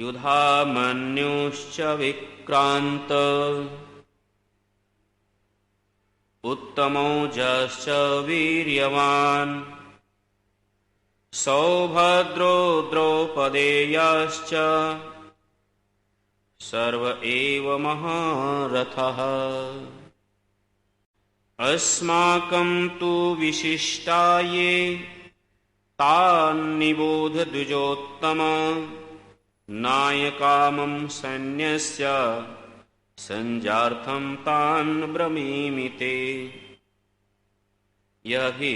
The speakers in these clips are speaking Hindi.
युधामन्युश्च विक्रान्त उत्तमौजश्च वीर्यवान् सौभद्रो द्रौपदेयश्च सर्व एव महारथः। अस्माकं तु विशिष्टा ये तान्निबोध द्विजोत्तम नायकामं सैन्यस्य संजार्थं तान् ब्रवीमि ते। यह भी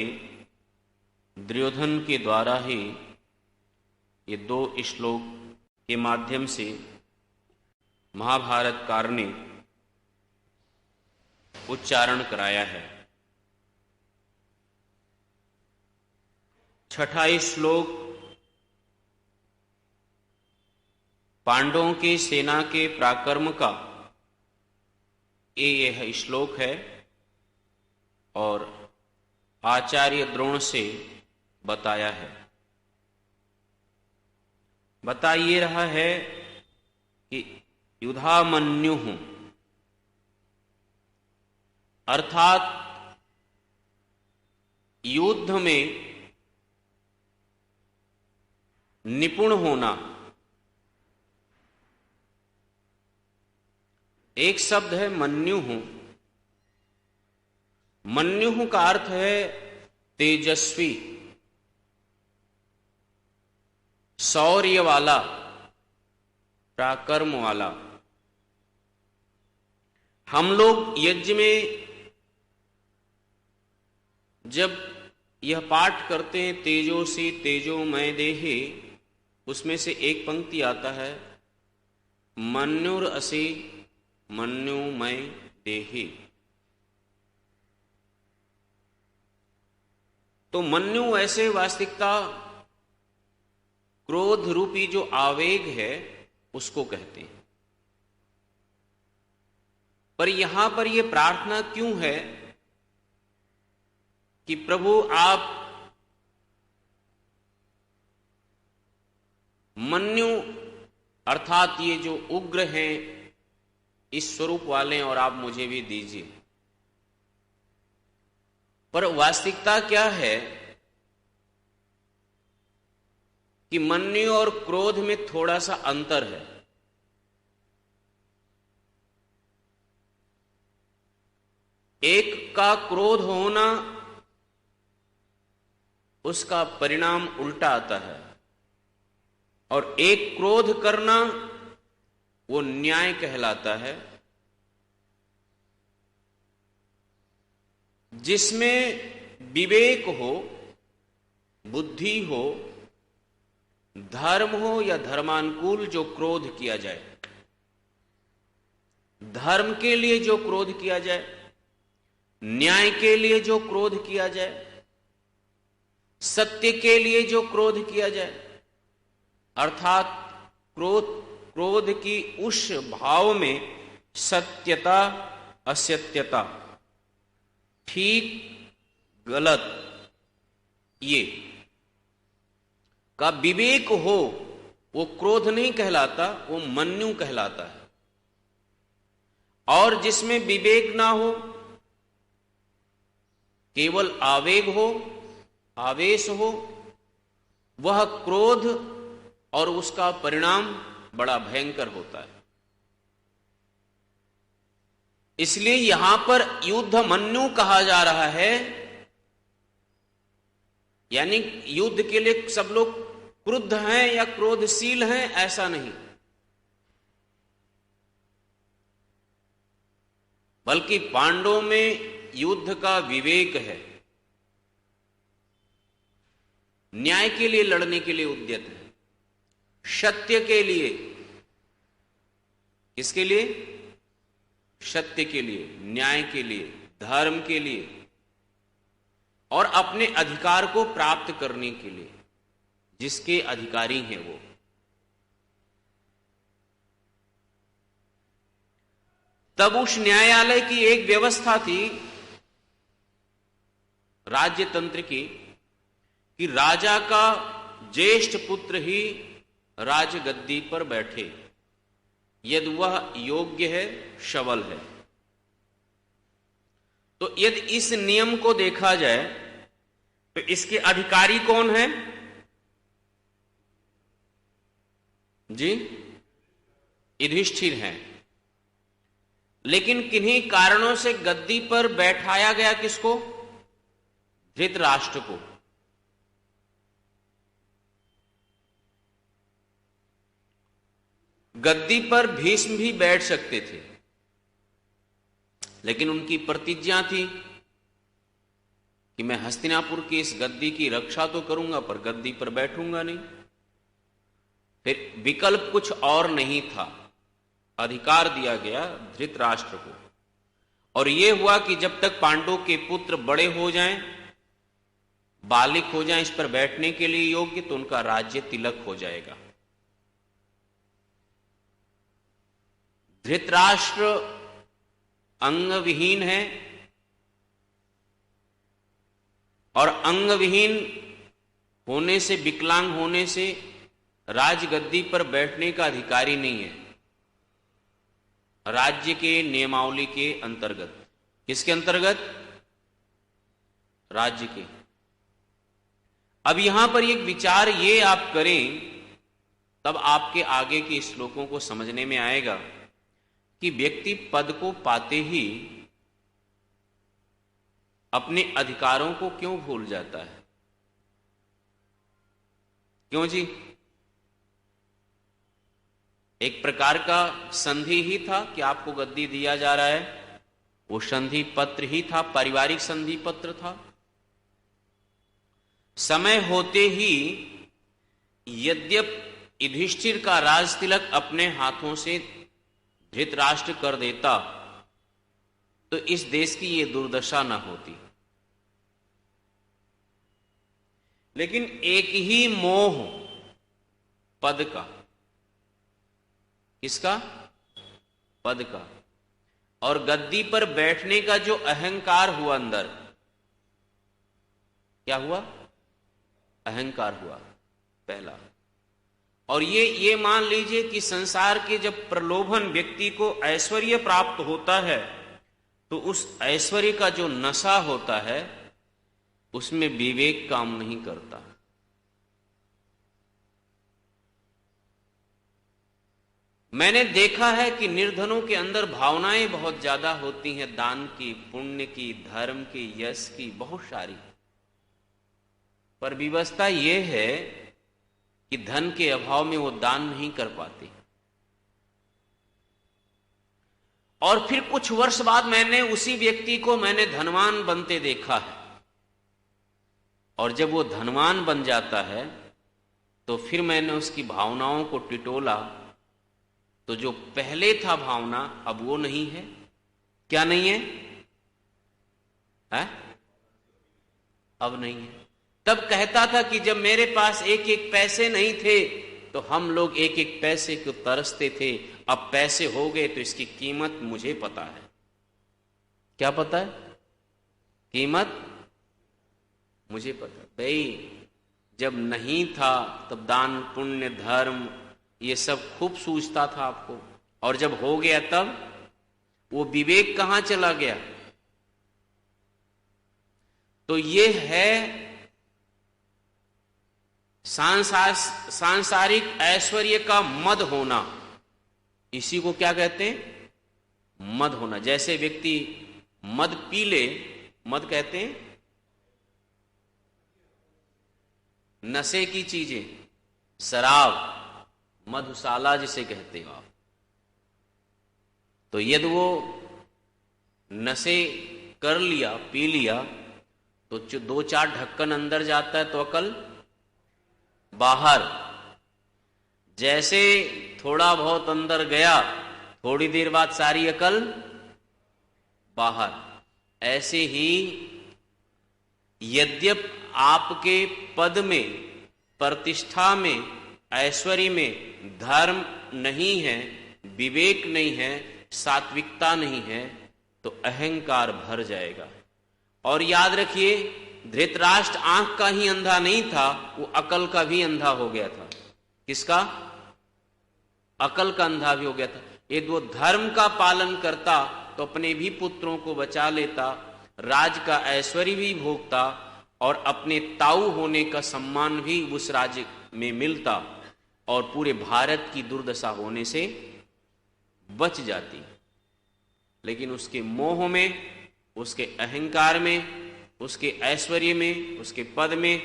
दुर्योधन के द्वारा ही ये 2 श्लोक के माध्यम से महाभारतकार ने उच्चारण कराया है। 6ठा श्लोक पांडवों की सेना के पराक्रम का यह श्लोक है और आचार्य द्रोण से बताया है। बता ये रहा है कि युधामन्यु अर्थात युद्ध में निपुण होना। एक शब्द है मन्युः। मन्युः का अर्थ है तेजस्वी, शौर्य वाला, पराक्रम वाला। हम लोग यज्ञ में जब यह पाठ करते हैं तेजोसी तेजोमय देहि, उसमें से एक पंक्ति आता है मन्युरसि मन्युमय देहि। तो मन्यु ऐसे वास्तविकता क्रोध रूपी जो आवेग है उसको कहते हैं। पर यहां पर यह प्रार्थना क्यों है कि प्रभु आप मन्यु अर्थात ये जो उग्र हैं इस स्वरूप वाले और आप मुझे भी दीजिए। पर वास्तविकता क्या है कि मन्यु और क्रोध में थोड़ा सा अंतर है। एक का क्रोध होना उसका परिणाम उल्टा आता है और एक क्रोध करना वो न्याय कहलाता है, जिसमें विवेक हो, बुद्धि हो, धर्म हो या धर्मानुकूल जो क्रोध किया जाए, धर्म के लिए जो क्रोध किया जाए, न्याय के लिए जो क्रोध किया जाए, सत्य के लिए जो क्रोध किया जाए, अर्थात क्रोध की उस भाव में सत्यता असत्यता, ठीक गलत ये का विवेक हो, वो क्रोध नहीं कहलाता, वो मन्यु कहलाता है। और जिसमें विवेक ना हो, केवल आवेग हो, आवेश हो, वह क्रोध और उसका परिणाम बड़ा भयंकर होता है। इसलिए यहां पर युद्ध मन्यु कहा जा रहा है, यानी युद्ध के लिए सब लोग क्रुद्ध हैं या क्रोधशील हैं ऐसा नहीं, बल्कि पांडवों में युद्ध का विवेक है, न्याय के लिए लड़ने के लिए उद्यत है, सत्य के लिए, किसके लिए? सत्य के लिए, न्याय के लिए, धर्म के लिए और अपने अधिकार को प्राप्त करने के लिए, जिसके अधिकारी हैं वो। तब उस न्यायालय की एक व्यवस्था थी राज्य तंत्र की कि राजा का ज्येष्ठ पुत्र ही राजगद्दी पर बैठे, यदि वह योग्य है, सबल है। तो यदि इस नियम को देखा जाए तो इसके अधिकारी कौन है जी? युधिष्ठिर हैं। लेकिन किन्हीं कारणों से गद्दी पर बैठाया गया किसको? धृतराष्ट्र को। गद्दी पर भीष्म भी बैठ सकते थे, लेकिन उनकी प्रतिज्ञा थी कि मैं हस्तिनापुर की इस गद्दी की रक्षा तो करूंगा पर गद्दी पर बैठूंगा नहीं। फिर विकल्प कुछ और नहीं था, अधिकार दिया गया धृतराष्ट्र को। और यह हुआ कि जब तक पांडवों के पुत्र बड़े हो जाएं, बालिक हो जाएं, इस पर बैठने के लिए योग्य, तो उनका राज्य तिलक हो जाएगा। धृतराष्ट्र अंगविहीन है और अंगविहीन होने से, विकलांग होने से राजगद्दी पर बैठने का अधिकारी नहीं है राज्य के नियमावली के अंतर्गत। किसके अंतर्गत? राज्य के। अब यहां पर एक विचार ये आप करें, तब आपके आगे के श्लोकों को समझने में आएगा कि व्यक्ति पद को पाते ही अपने अधिकारों को क्यों भूल जाता है। क्यों जी? एक प्रकार का संधि ही था कि आपको गद्दी दिया जा रहा है, वो संधि पत्र ही था, पारिवारिक संधि पत्र था। समय होते ही यद्यपि युधिष्ठिर का राज तिलक अपने हाथों से धृतराष्ट्र कर देता तो इस देश की ये दुर्दशा न होती। लेकिन एक ही मोह पद का। किसका? पद का। और गद्दी पर बैठने का जो अहंकार हुआ अंदर, क्या हुआ? अहंकार हुआ पहला। और ये मान लीजिए कि संसार के जब प्रलोभन व्यक्ति को ऐश्वर्य प्राप्त होता है तो उस ऐश्वर्य का जो नशा होता है उसमें विवेक काम नहीं करता। मैंने देखा है कि निर्धनों के अंदर भावनाएं बहुत ज्यादा होती हैं, दान की, पुण्य की, धर्म की, यश की, बहुत सारी। पर व्यवस्था यह है कि धन के अभाव में वो दान नहीं कर पाते। और फिर कुछ वर्ष बाद मैंने उसी व्यक्ति को धनवान बनते देखा है। और जब वो धनवान बन जाता है तो फिर मैंने उसकी भावनाओं को टिटोला, तो जो पहले था भावना अब वो नहीं है। क्या नहीं है? अब नहीं है। तब कहता था कि जब मेरे पास एक एक पैसे नहीं थे तो हम लोग एक एक पैसे को तरसते थे, अब पैसे हो गए तो इसकी कीमत मुझे पता है। क्या पता है? कीमत मुझे पता। भाई जब नहीं था तब दान, पुण्य, धर्म ये सब खूब सूझता था आपको, और जब हो गया तब वो विवेक कहां चला गया? तो ये है सांसारिक ऐश्वर्य का मद होना। इसी को क्या कहते हैं? मद होना। जैसे व्यक्ति मद पी ले, मद कहते हैं नशे की चीजें, शराब, मधुशाला जिसे कहते हो आप। तो यदि वो नशे कर लिया, पी लिया, तो जो 2-4 ढक्कन अंदर जाता है तो अकल बाहर। जैसे थोड़ा बहुत अंदर गया, थोड़ी देर बाद सारी अकल बाहर। ऐसे ही यद्यपि आपके पद में, प्रतिष्ठा में, ऐश्वर्य में धर्म नहीं है, विवेक नहीं है, सात्विकता नहीं है, तो अहंकार भर जाएगा। और याद रखिए, धृतराष्ट्र आंख का ही अंधा नहीं था, वो अकल का भी अंधा हो गया था। किसका? अकल का अंधा भी हो गया था। यदि वो धर्म का पालन करता तो अपने भी पुत्रों को बचा लेता, राज का ऐश्वर्य भी भोगता और अपने ताऊ होने का सम्मान भी उस राज्य में मिलता और पूरे भारत की दुर्दशा होने से बच जाती। लेकिन उसके मोह में, उसके अहंकार में, उसके ऐश्वर्य में, उसके पद में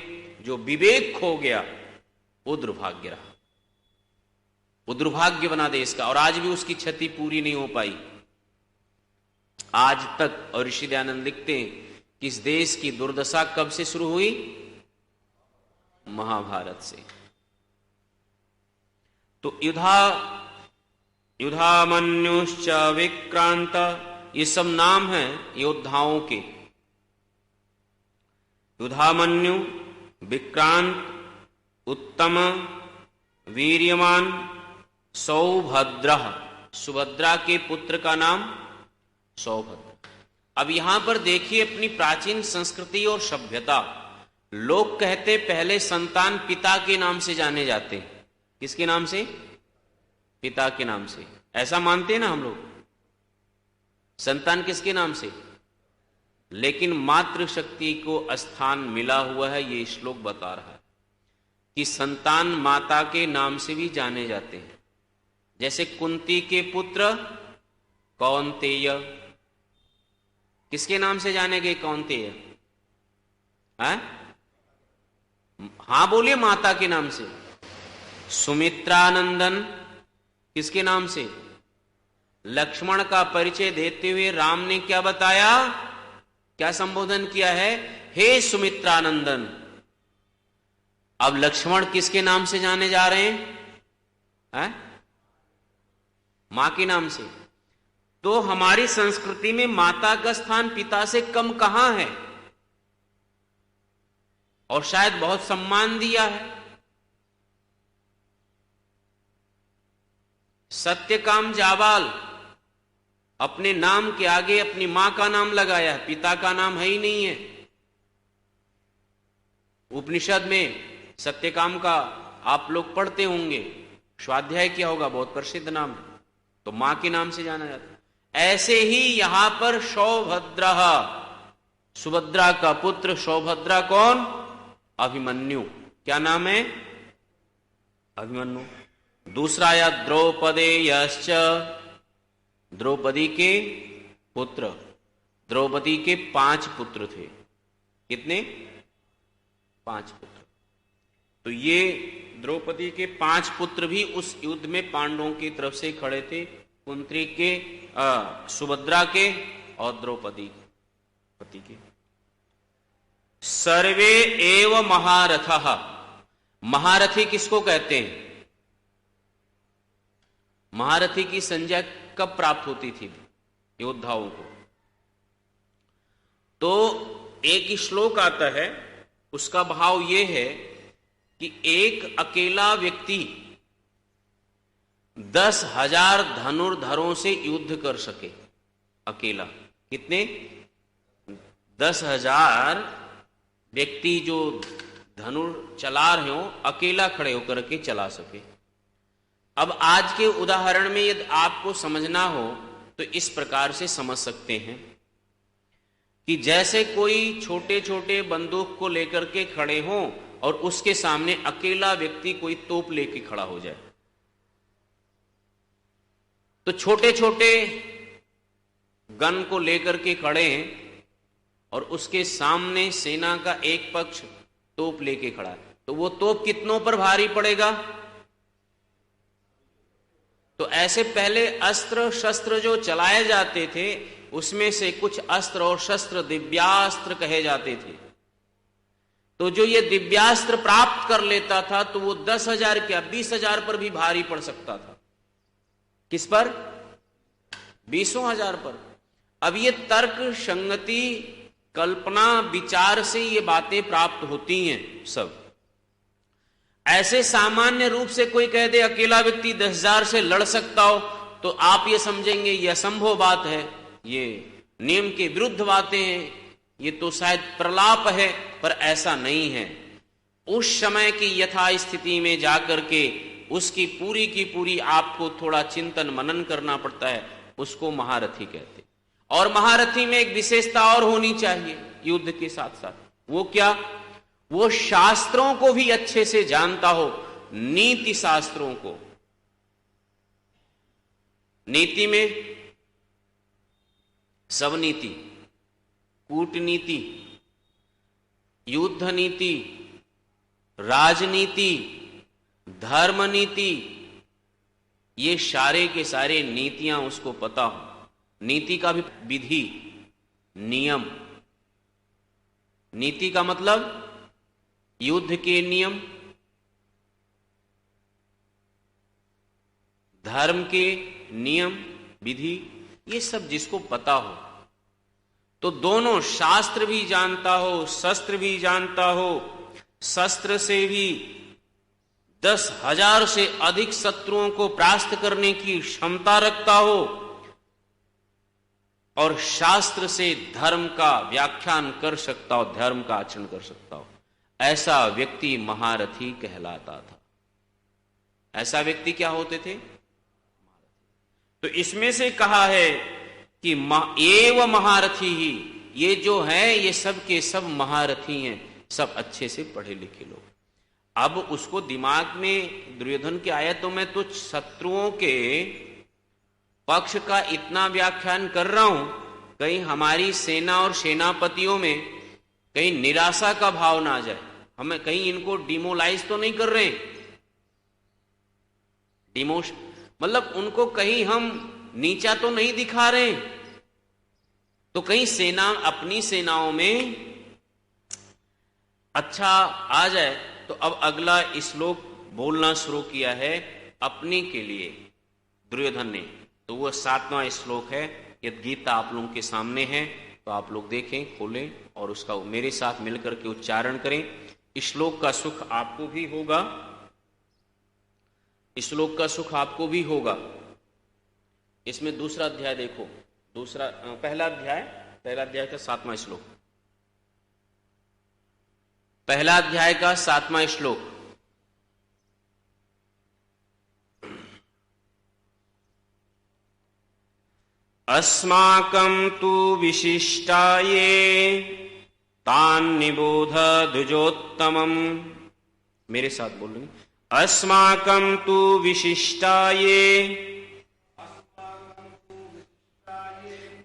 जो विवेक खो गया, वो दुर्भाग्य रहा, वो दुर्भाग्य बना देश का। और आज भी उसकी क्षति पूरी नहीं हो पाई आज तक। और ऋषि दयानंद लिखते हैं कि इस देश की दुर्दशा कब से शुरू हुई? महाभारत से। तो युधामन्युश्च विक्रांत, ये सब नाम हैं योद्धाओं के। युधामन्यु, विक्रांत, उत्तम, वीर्यमान, सौभद्र, सुभद्रा के पुत्र का नाम सौभद्र। अब यहां पर देखिए अपनी प्राचीन संस्कृति और सभ्यता। लोग कहते पहले संतान पिता के नाम से जाने जाते। किसके नाम से? पिता के नाम से। ऐसा मानते हैं ना हम लोग, संतान किसके नाम से? लेकिन मातृशक्ति को स्थान मिला हुआ है, ये श्लोक बता रहा है कि संतान माता के नाम से भी जाने जाते हैं। जैसे कुंती के पुत्र कौन्तेय, किसके नाम से जाने गए? कौन्तेय। हां बोलिए, माता के नाम से। सुमित्रानंदन किसके नाम से? लक्ष्मण का परिचय देते हुए राम ने क्या बताया, क्या संबोधन किया है? हे सुमित्रानंदन। अब लक्ष्मण किसके नाम से जाने जा रहे हैं? मां के नाम से। तो हमारी संस्कृति में माता का स्थान पिता से कम कहां है, और शायद बहुत सम्मान दिया है। सत्यकाम जाबाल अपने नाम के आगे अपनी मां का नाम लगाया है, पिता का नाम है ही नहीं है। उपनिषद में सत्यकाम का आप लोग पढ़ते होंगे, स्वाध्याय किया होगा, बहुत प्रसिद्ध नाम है, तो मां के नाम से जाना जाता है। ऐसे ही यहां पर सौभद्र, सुभद्रा का पुत्र सौभद्रा कौन? अभिमन्यु। क्या नाम है? अभिमन्यु। दूसरा आया द्रौपदेयश्च, द्रौपदी के पुत्र। द्रौपदी के 5 पुत्र थे। कितने? 5 पुत्र। तो ये द्रौपदी के 5 पुत्र भी उस युद्ध में पांडवों की तरफ से खड़े थे। कुंती के, सुभद्रा के और द्रौपदी पति के। सर्वे एव महारथः, महारथी किसको कहते हैं? महारथी की संज्ञा कब प्राप्त होती थी योद्धाओं को? तो एक श्लोक आता है, उसका भाव यह है कि एक अकेला व्यक्ति 10,000 धनुर्धरों से युद्ध कर सके। अकेला। कितने? 10,000 व्यक्ति जो धनुर चला रहे हो, अकेला खड़े होकर के चला सके। अब आज के उदाहरण में यदि आपको समझना हो तो इस प्रकार से समझ सकते हैं कि जैसे कोई छोटे छोटे बंदूक को लेकर के खड़े हों और उसके सामने अकेला व्यक्ति कोई तोप लेके खड़ा हो जाए, तो छोटे छोटे गन को लेकर के खड़े हैं और उसके सामने सेना का एक पक्ष तोप लेके खड़ा है, तो वो तोप कितनों पर भारी पड़ेगा? तो ऐसे पहले अस्त्र शस्त्र जो चलाए जाते थे, उसमें से कुछ अस्त्र और शस्त्र दिव्यास्त्र कहे जाते थे। तो जो ये दिव्यास्त्र प्राप्त कर लेता था तो वो 10,000 क्या 20,000 पर भी भारी पड़ सकता था। किस पर? 20,000 पर। अब ये तर्क संगति कल्पना विचार से ये बातें प्राप्त होती हैं सब। ऐसे सामान्य रूप से कोई कह दे अकेला व्यक्ति 10,000 से लड़ सकता हो, तो आप ये समझेंगे ये असंभव बात है, ये नियम के विरुद्ध बातें हैं, ये तो शायद प्रलाप है। पर ऐसा नहीं है। उस समय की यथा स्थिति में जाकर के उसकी पूरी की पूरी आपको थोड़ा चिंतन मनन करना पड़ता है, उसको महारथी कहते। और महारथी में एक विशेषता और होनी चाहिए युद्ध के साथ साथ, वो क्या? वो शास्त्रों को भी अच्छे से जानता हो, नीति शास्त्रों को। नीति में सब नीति, कूटनीति, युद्ध नीति, राजनीति, धर्म नीति, ये सारे के सारे नीतियां उसको पता हो। नीति का भी विधि, नियम। नीति का मतलब युद्ध के नियम, धर्म के नियम, विधि, ये सब जिसको पता हो, तो दोनों शास्त्र भी जानता हो, शस्त्र भी जानता हो, शस्त्र से भी 10,000 से अधिक शत्रुओं को परास्त करने की क्षमता रखता हो, और शास्त्र से धर्म का व्याख्यान कर सकता हो, धर्म का आचरण कर सकता हो, ऐसा व्यक्ति महारथी कहलाता था। ऐसा व्यक्ति क्या होते थे? तो इसमें से कहा है कि एव महारथी ही, ये जो है ये सब के सब महारथी हैं, सब अच्छे से पढ़े लिखे लोग। अब उसको दिमाग में दुर्योधन के आया, तो मैं तो शत्रुओं के पक्ष का इतना व्याख्यान कर रहा हूं, कहीं हमारी सेना और सेनापतियों में कहीं निराशा का भाव ना आ जाए, हमें कहीं इनको डिमोलाइज तो नहीं कर रहे, मतलब उनको कहीं हम नीचा तो नहीं दिखा रहे, तो कहीं सेना अपनी सेनाओं में अच्छा आ जाए। तो अब अगला श्लोक बोलना शुरू किया है अपने के लिए दुर्योधन ने, तो वो 7वां श्लोक है। यदि गीता आप लोगों के सामने है तो आप लोग देखें, खोलें और उसका मेरे साथ मिलकर के उच्चारण करें। श्लोक का सुख आपको भी होगा, श्लोक का सुख आपको भी होगा। इसमें दूसरा अध्याय देखो, पहला अध्याय का 7वां श्लोक, पहला अध्याय का 7वां श्लोक। अस्माकं तु विशिष्टाये तान्निबोध द्विजोत्तमम्। मेरे साथ बोल रहे, अस्माकं तु विशिष्टाये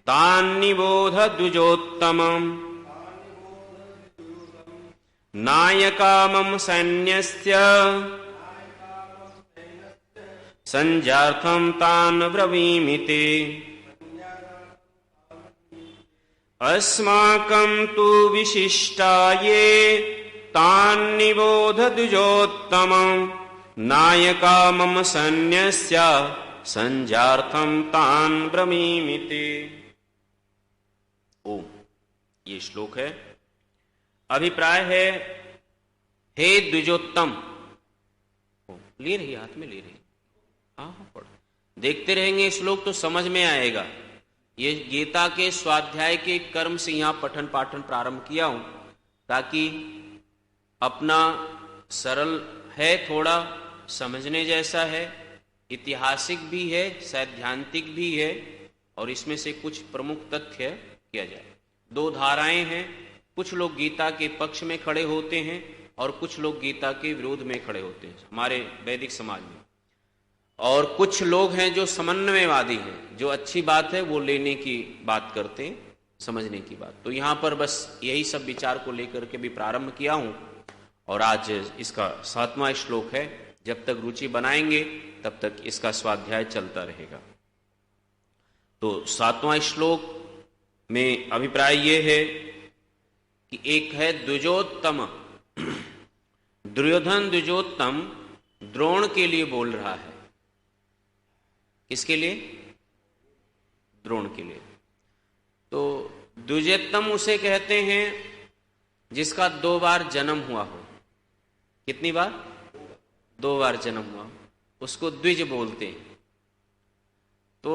तान्निबोध द्विजोत्तमम् नायकामं सैन्यस्य संजार्थं तान् ब्रवीमि। अस्माकं तु विशिष्टाये तान्निबोध द्विजोत्तमम् नायकामं सैन्यस्य संजार्थं तान् ब्रवीमि। ओम, ये श्लोक है। अभिप्राय है, हे द्विजोत्तम, ले रही हाथ में, ले रही, हाँ पढ़ो, देखते रहेंगे श्लोक तो समझ में आएगा। ये गीता के स्वाध्याय के कर्म से यहां पठन पाठन प्रारंभ किया हूं, ताकि अपना सरल है, थोड़ा समझने जैसा है, ऐतिहासिक भी है, सैद्धांतिक भी है, और इसमें से कुछ प्रमुख तथ्य किया जाए। 2 धाराएं हैं, कुछ लोग गीता के पक्ष में खड़े होते हैं और कुछ लोग गीता के विरोध में खड़े होते हैं हमारे वैदिक समाज में, और कुछ लोग हैं जो समन्वयवादी हैं, जो अच्छी बात है वो लेने की बात करते हैं, समझने की बात। तो यहां पर बस यही सब विचार को लेकर के भी प्रारंभ किया हूं, और आज इसका 7वां श्लोक है। जब तक रुचि बनाएंगे तब तक इसका स्वाध्याय चलता रहेगा। तो 7वां श्लोक में अभिप्राय ये है कि एक है द्विजोत्तम, दुर्योधन द्विजोत्तम द्रोण के लिए बोल रहा है। किसके लिए? द्रोण के लिए। तो द्विजोत्तम उसे कहते हैं जिसका 2 बार जन्म हुआ हो। कितनी बार? 2 बार जन्म हुआ, उसको द्विज बोलते हैं। तो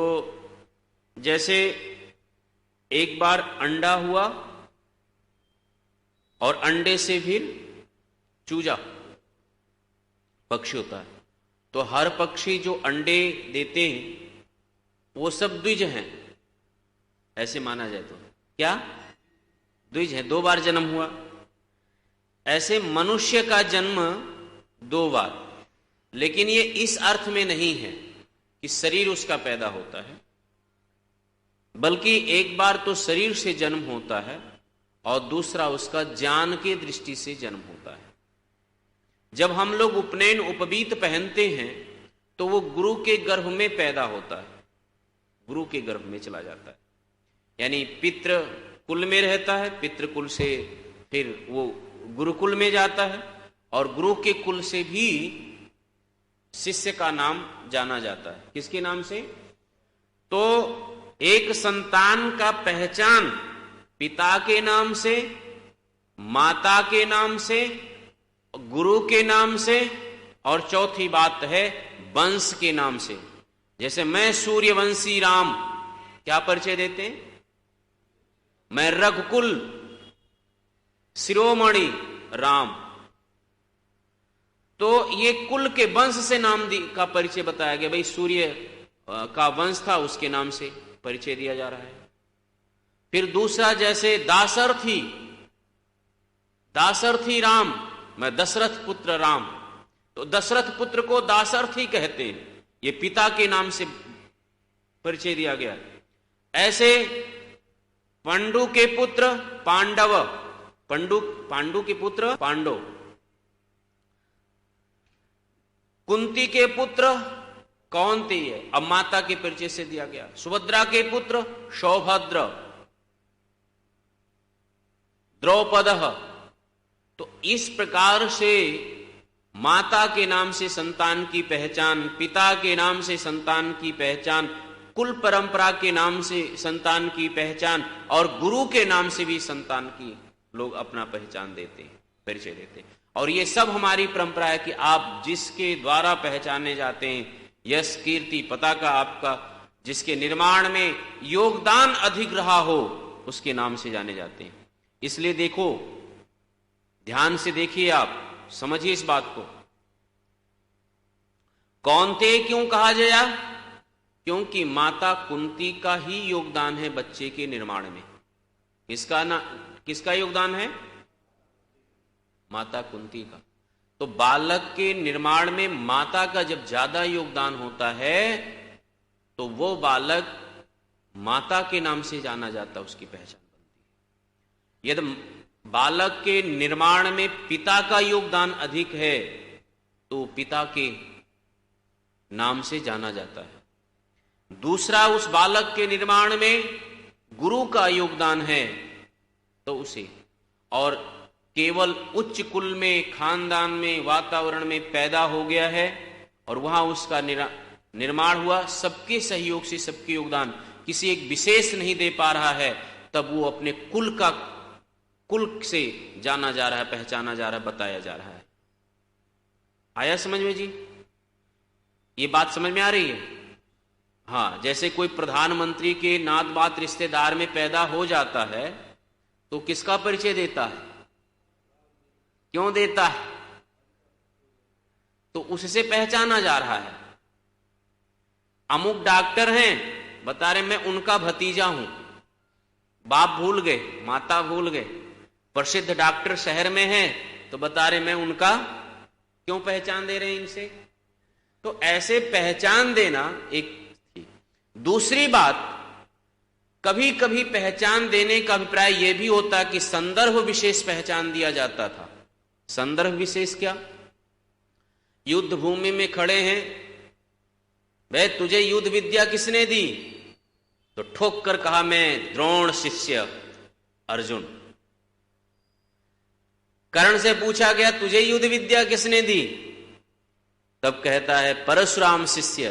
जैसे एक बार अंडा हुआ और अंडे से फिर चूजा पक्षी होता है, तो हर पक्षी जो अंडे देते हैं वो सब द्विज हैं, ऐसे माना जाए तो क्या द्विज है, 2 बार जन्म हुआ। ऐसे मनुष्य का जन्म 2 बार, लेकिन ये इस अर्थ में नहीं है कि शरीर उसका पैदा होता है, बल्कि एक बार तो शरीर से जन्म होता है और दूसरा उसका ज्ञान के दृष्टि से जन्म होता है। जब हम लोग उपनयन उपवीत पहनते हैं तो वो गुरु के गर्भ में पैदा होता है, गुरु के गर्भ में चला जाता है, यानी पितृ कुल में रहता है, पितृकुल से फिर वो गुरुकुल में जाता है और गुरु के कुल से भी शिष्य का नाम जाना जाता है। किसके नाम से? तो एक संतान का पहचान पिता के नाम से, माता के नाम से, गुरु के नाम से, और चौथी बात है वंश के नाम से। जैसे मैं सूर्यवंशी राम, क्या परिचय देते हैं? मैं रघुकुल शिरोमणि राम। तो ये कुल के वंश से नाम का परिचय बताया गया। भाई सूर्य का वंश था, उसके नाम से परिचय दिया जा रहा है। फिर दूसरा जैसे दासरथी, दासरथी राम, मैं दशरथ पुत्र राम, तो दशरथ पुत्र को दासरथी कहते हैं, ये पिता के नाम से परिचय दिया गया। ऐसे पांडु के पुत्र पांडव, पांडु के पुत्र पांडव, कुंती के पुत्र कौन्तेय, अब माता के परिचय से दिया गया। सुभद्रा के पुत्र सौभद्र, द्रौपदः। तो इस प्रकार से माता के नाम से संतान की पहचान, पिता के नाम से संतान की पहचान, कुल परंपरा के नाम से संतान की पहचान, और गुरु के नाम से भी संतान की लोग अपना पहचान देते हैं, परिचय देते हैं। और ये सब हमारी परंपरा है कि आप जिसके द्वारा पहचाने जाते हैं, यश कीर्ति पताका आपका जिसके निर्माण में योगदान अधिक रहा हो, उसके नाम से जाने जाते हैं। इसलिए देखो, ध्यान से देखिए, आप समझिए इस बात को। कौन्तेय क्यों कहा गया? क्योंकि माता कुंती का ही योगदान है बच्चे के निर्माण में। किसका योगदान है? माता कुंती का। तो बालक के निर्माण में माता का जब ज्यादा योगदान होता है तो वो बालक माता के नाम से जाना जाता है, उसकी पहचान बनती है। यदि बालक के निर्माण में पिता का योगदान अधिक है तो पिता के नाम से जाना जाता है। दूसरा, उस बालक के निर्माण में गुरु का योगदान है तो उसे, और केवल उच्च कुल में, खानदान में, वातावरण में पैदा हो गया है और वहां उसका निर्माण हुआ, सबके सहयोग से, सबके योगदान, किसी एक विशेष नहीं दे पा रहा है, तब वो अपने कुल से जाना जा रहा है, पहचाना जा रहा है, बताया जा रहा है। आया समझ में जी? ये बात समझ में आ रही है? हाँ, जैसे कोई प्रधानमंत्री के नात बात रिश्तेदार में पैदा हो जाता है तो किसका परिचय देता है? क्यों देता है? तो उससे पहचाना जा रहा है। अमुक डॉक्टर हैं, बता रहे मैं उनका भतीजा हूं, बाप भूल गए, माता भूल गए। प्रसिद्ध डॉक्टर शहर में हैं तो बता रहे मैं उनका, क्यों पहचान दे रहे हैं इनसे? तो ऐसे पहचान देना एक। दूसरी बात, कभी कभी पहचान देने का अभिप्राय यह भी होता कि संदर्भ विशेष पहचान दिया जाता था। संदर्भ विशेष क्या? युद्ध भूमि में खड़े हैं, भाई तुझे युद्ध विद्या किसने दी? तो ठोक कर कहा मैं द्रोण शिष्य अर्जुन। कर्ण से पूछा गया तुझे युद्ध विद्या किसने दी? तब कहता है परशुराम शिष्य,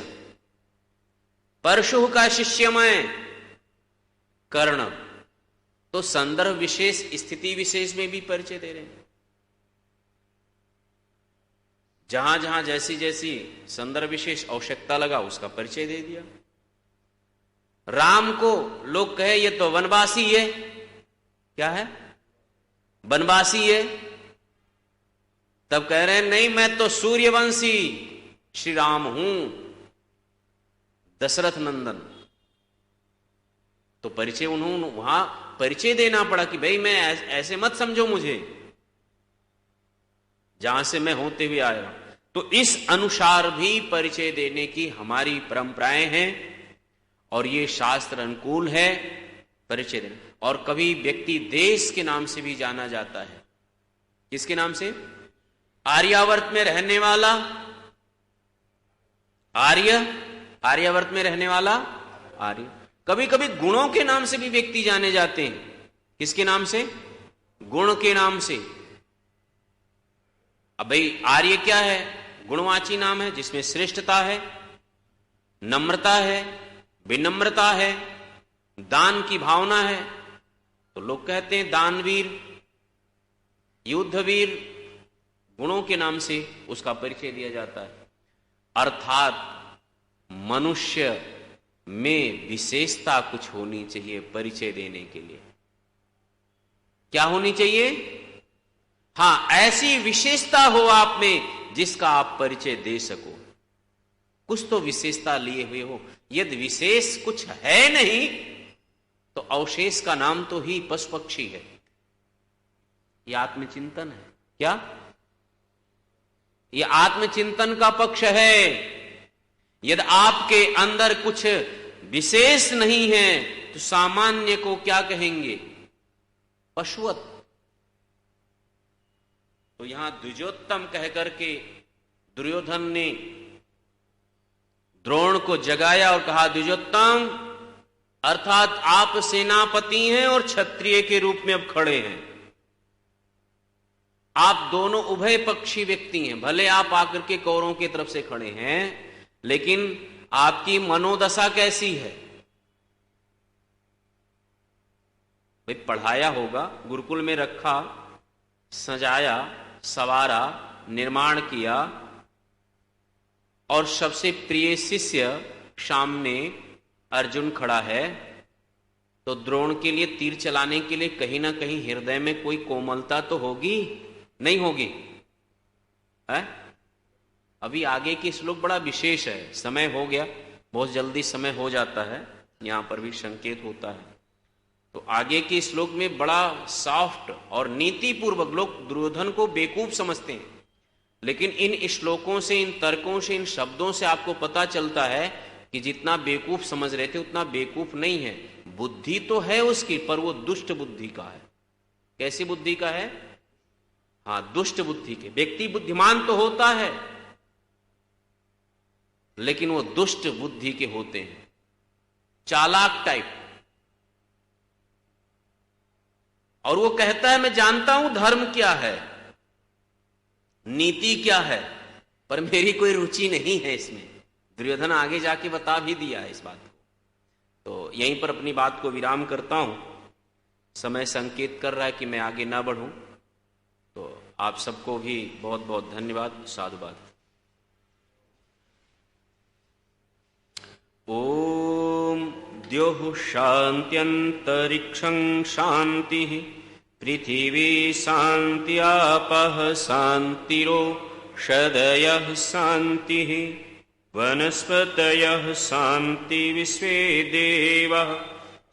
परशु का शिष्य मैं कर्ण। तो संदर्भ विशेष, स्थिति विशेष में भी परिचय दे रहे हैं। जहां जहां जैसी जैसी संदर्भ विशेष आवश्यकता लगा उसका परिचय दे दिया। राम को लोग कहे ये तो वनवासी है, क्या है? वनवासी है। तब कह रहे हैं नहीं, मैं तो सूर्यवंशी श्री राम हूं, दशरथ नंदन। तो परिचय उन्होंने वहां परिचय देना पड़ा कि भाई मैं ऐसे मत समझो मुझे, जहां से मैं होते हुए आया। तो इस अनुसार भी परिचय देने की हमारी परंपराएं हैं और ये शास्त्र अनुकूल है परिचय देना। और कभी व्यक्ति देश के नाम से भी जाना जाता है। किसके नाम से? आर्यावर्त में रहने वाला आर्य, आर्यावर्त में रहने वाला आर्य। कभी कभी गुणों के नाम से भी व्यक्ति जाने जाते हैं। किसके नाम से? गुण के नाम से। अब भाई आर्य क्या है? गुणवाची नाम है जिसमें श्रेष्ठता है, नम्रता है, विनम्रता है, दान की भावना है। तो लोग कहते हैं दानवीर, युद्धवीर, गुणों के नाम से उसका परिचय दिया जाता है। अर्थात मनुष्य में विशेषता कुछ होनी चाहिए परिचय देने के लिए। क्या होनी चाहिए? हां, ऐसी विशेषता हो आप में जिसका आप परिचय दे सको। कुछ तो विशेषता लिए हुए हो। यदि विशेष कुछ है नहीं तो अवशेष का नाम तो ही पशु पक्षी है। यह आत्मचिंतन है। क्या? यह आत्मचिंतन का पक्ष है। यदि आपके अंदर कुछ विशेष नहीं है तो सामान्य को क्या कहेंगे? पशुवत। तो यहां द्विजोत्तम कहकर के दुर्योधन ने द्रोण को जगाया और कहा, द्विजोत्तम, अर्थात आप सेनापति हैं और क्षत्रिय के रूप में अब खड़े हैं। आप दोनों उभय पक्षी व्यक्ति हैं। भले आप आकर के कौरवों की तरफ से खड़े हैं, लेकिन आपकी मनोदशा कैसी है? भाई पढ़ाया होगा, गुरुकुल में रखा, सजाया, सवारा, निर्माण किया और सबसे प्रिय शिष्य सामने अर्जुन खड़ा है, तो द्रोण के लिए तीर चलाने के लिए कहीं ना कहीं हृदय में कोई कोमलता तो होगी, नहीं होगी? है? अभी आगे की श्लोक बड़ा विशेष है। समय हो गया, बहुत जल्दी समय हो जाता है, यहां पर भी संकेत होता है। तो आगे के श्लोक में बड़ा सॉफ्ट और नीतिपूर्वक, लोग दुर्योधन को बेवकूफ समझते हैं, लेकिन इन श्लोकों से, इन तर्कों से, इन शब्दों से आपको पता चलता है कि जितना बेवकूफ समझ रहे थे उतना बेवकूफ नहीं है। बुद्धि तो है उसकी, पर वो दुष्ट बुद्धि का है। कैसी बुद्धि का है? हां, दुष्ट बुद्धि के। व्यक्ति बुद्धिमान तो होता है, लेकिन वो दुष्ट बुद्धि के होते हैं, चालाक टाइप। और वो कहता है मैं जानता हूं धर्म क्या है, नीति क्या है, पर मेरी कोई रुचि नहीं है इसमें। दुर्योधन आगे जाके बता भी दिया है इस बात को। तो यहीं पर अपनी बात को विराम करता हूं। समय संकेत कर रहा है कि मैं आगे ना बढ़ूं। तो आप सबको भी बहुत बहुत धन्यवाद, साधुवाद। ओम द्योः शान्त्यन्तरिक्षं शान्तिः, पृथिवी शान्त्यापः शान्तिरोषधयः शान्तिः, वनस्पतयः शान्ति, विश्वे देवाः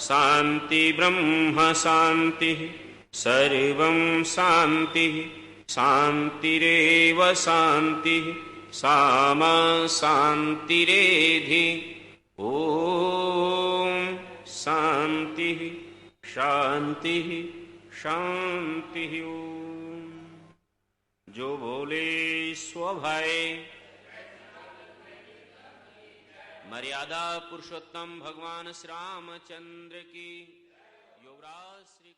शान्ति, ब्रह्म शान्तिः, सर्वं शान्तिः, शान्तिरेव शान्तिः, सामा शान्तिरेधि। ओम शान्तिः शान्तिः शान्तिः। ओम। जो बोले स्वभाय मर्यादा पुरुषोत्तम भगवान श्री रामचंद्र की। युवराज श्री